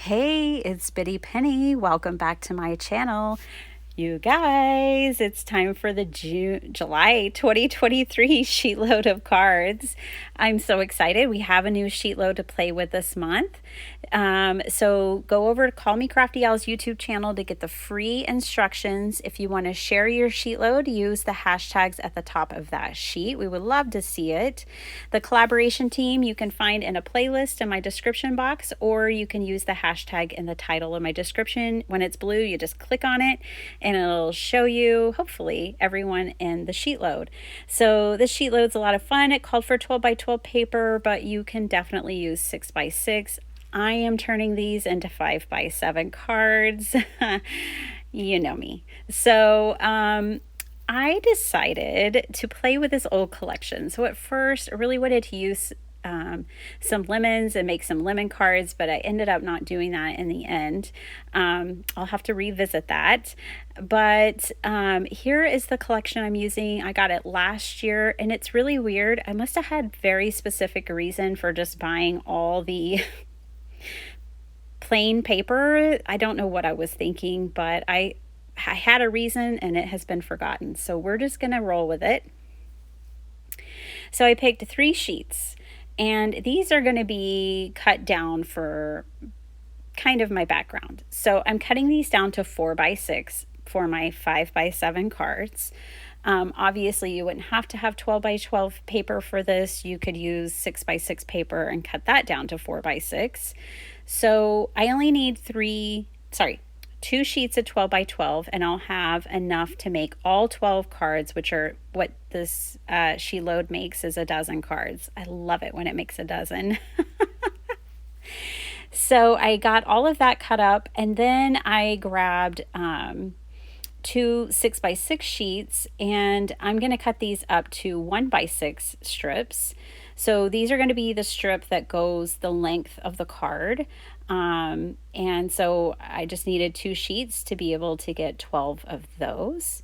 Hey, it's Biddy Penny. Welcome back to my channel. You guys, it's time for the July 2023 sheetload of cards. I'm so excited. We have a new sheetload to play with this month. So go over to Call Me Crafty Al's YouTube channel to get the free instructions. If you want to share your sheetload, use the hashtags at the top of that sheet. We would love to see it. The collaboration team you can find in a playlist in my description box, or you can use the hashtag in the title of my description. When it's blue, you just click on it and it'll show you, hopefully, everyone in the sheetload. So this sheetload's a lot of fun. It called for 12 by 12 paper, but you can definitely use 6 by 6. I am turning these into 5 by 7 cards. You know me. So I decided to play with this old collection. So at first, I really wanted to use some lemons and make some lemon cards, but I ended up not doing that in the end. I'll have to revisit that. But here is the collection I'm using. I got it last year, and it's really weird. I must have had very specific reason for just buying all the plain paper. I don't know what I was thinking, but I had a reason and it has been forgotten. So we're just going to roll with it. So I picked 3 sheets, and these are going to be cut down for kind of my background. So I'm cutting these down to 4 by 6 for my 5 by 7 cards. Obviously, you wouldn't have to have 12 by 12 paper for this. You could use 6 by 6 paper and cut that down to 4 by 6. So I only need 2 sheets of 12 by 12, and I'll have enough to make all 12 cards, which are what this Sheetload makes, is a dozen cards. I love it when it makes a dozen. So I got all of that cut up, and then I grabbed 2 6 by 6 sheets, and I'm going to cut these up to 1 by 6 strips. So these are going to be the strip that goes the length of the card. And so I just needed 2 sheets to be able to get 12 of those.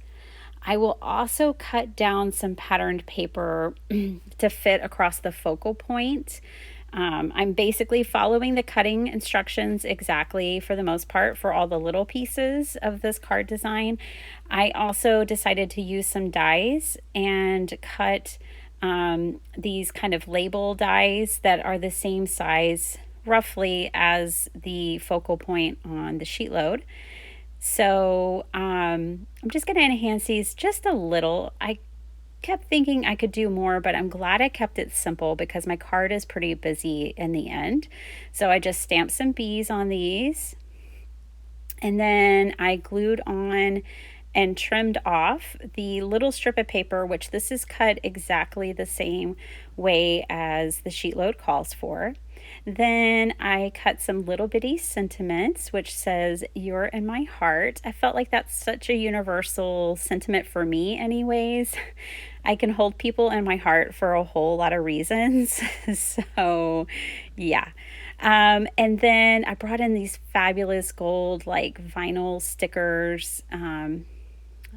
I will also cut down some patterned paper to fit across the focal point. I'm basically following the cutting instructions exactly for the most part for all the little pieces of this card design. I also decided to use some dies and cut these kind of label dies that are the same size roughly as the focal point on the Sheetload. So I'm just going to enhance these just a little. I kept thinking I could do more, but I'm glad I kept it simple because my card is pretty busy in the end. So I just stamped some bees on these, and then I glued on and trimmed off the little strip of paper, which this is cut exactly the same way as the Sheetload calls for. Then I cut some little bitty sentiments, which says, "You're in my heart." I felt like that's such a universal sentiment for me anyways. I can hold people in my heart for a whole lot of reasons. So yeah. And then I brought in these fabulous gold like vinyl stickers.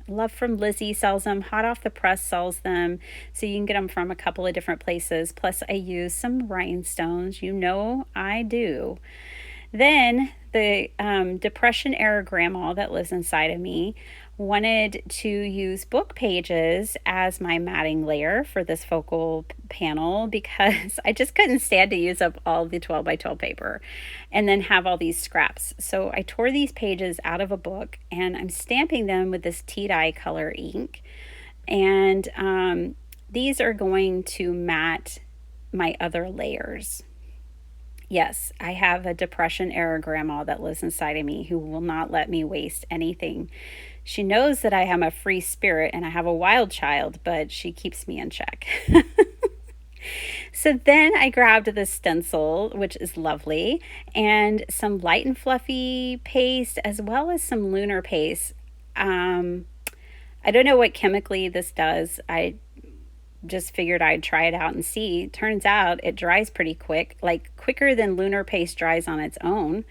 Love from Lizzie sells them. Hot Off the Press sells them. So you can get them from a couple of different places. Plus I use some rhinestones. You know I do. Then the Depression era grandma that lives inside of me wanted to use book pages as my matting layer for this focal panel because I just couldn't stand to use up all the 12 by 12 paper and then have all these scraps. So I tore these pages out of a book and I'm stamping them with this tea-dye color ink. And these are going to mat my other layers. Yes, I have a Depression era grandma that lives inside of me who will not let me waste anything. She knows that I am a free spirit and I have a wild child, but she keeps me in check. So then I grabbed the stencil, which is lovely, and some light and fluffy paste as well as some lunar paste. I don't know what chemically this does. I just figured I'd try it out and see. Turns out it dries pretty quick, like quicker than lunar paste dries on its own.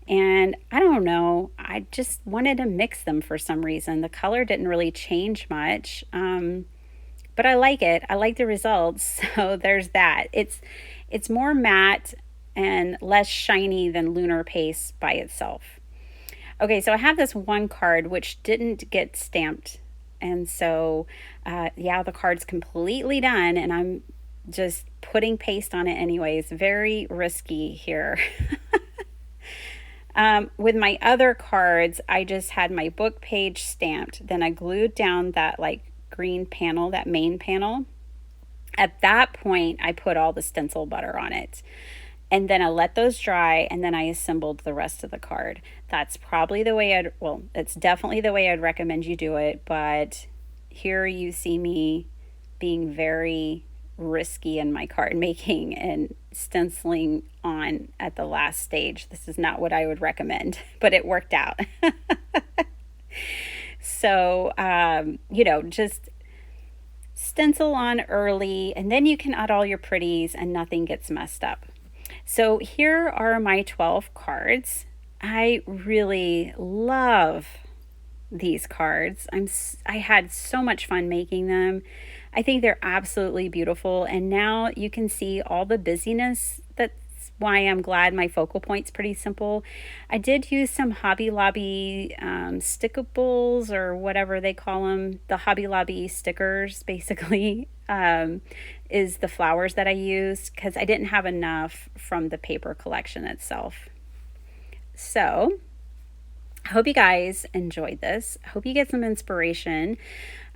And I don't know, I just wanted to mix them for some reason. The color didn't really change much, but I like it. I like the results. So there's that. It's more matte and less shiny than lunar paste by itself. Okay, so I have this one card which didn't get stamped. And so, yeah, the card's completely done, and I'm just putting paste on it anyways. Very risky here. With my other cards, I just had my book page stamped. Then I glued down that like green panel, that main panel. At that point, I put all the stencil butter on it. And then I let those dry, and then I assembled the rest of the card. That's probably the way well, it's definitely the way I'd recommend you do it. But here you see me being very risky in my card making and stenciling on at the last stage. This is not what I would recommend, but it worked out. So, just stencil on early, and then you can add all your pretties and nothing gets messed up. So here are my 12 cards. I really love these cards. I had so much fun making them. I think they're absolutely beautiful, and now you can see all the busyness. That's why I'm glad my focal point's pretty simple. I did use some Hobby Lobby stickables, or whatever they call them, the Hobby Lobby stickers basically. Is the flowers that I used because I didn't have enough from the paper collection itself. So I hope you guys enjoyed this. I hope you get some inspiration.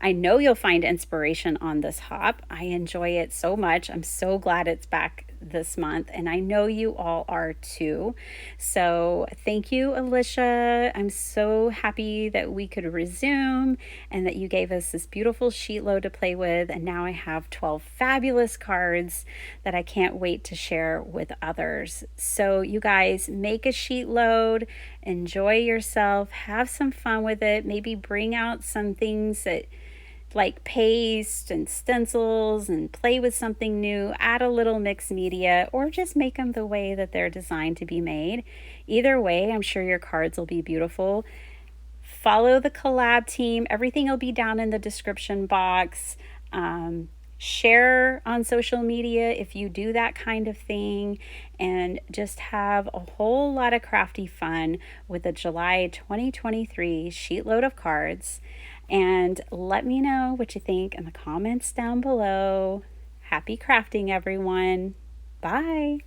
I know you'll find inspiration on this hop. I enjoy it so much. I'm so glad it's back this month, and I know you all are too. So thank you, Alicia. I'm so happy that we could resume and that you gave us this beautiful sheet load to play with. And now I have 12 fabulous cards that I can't wait to share with others. So you guys, make a sheet load, enjoy yourself, have some fun with it. Maybe bring out some things that like paste and stencils and play with something new, add a little mixed media, or just make them the way that they're designed to be made. Either way, I'm sure your cards will be beautiful. Follow the collab team. Everything will be down in the description box. Share on social media if you do that kind of thing, and just have a whole lot of crafty fun with the July 2023 sheet load of cards. And let me know what you think in the comments down below. Happy crafting, everyone. Bye.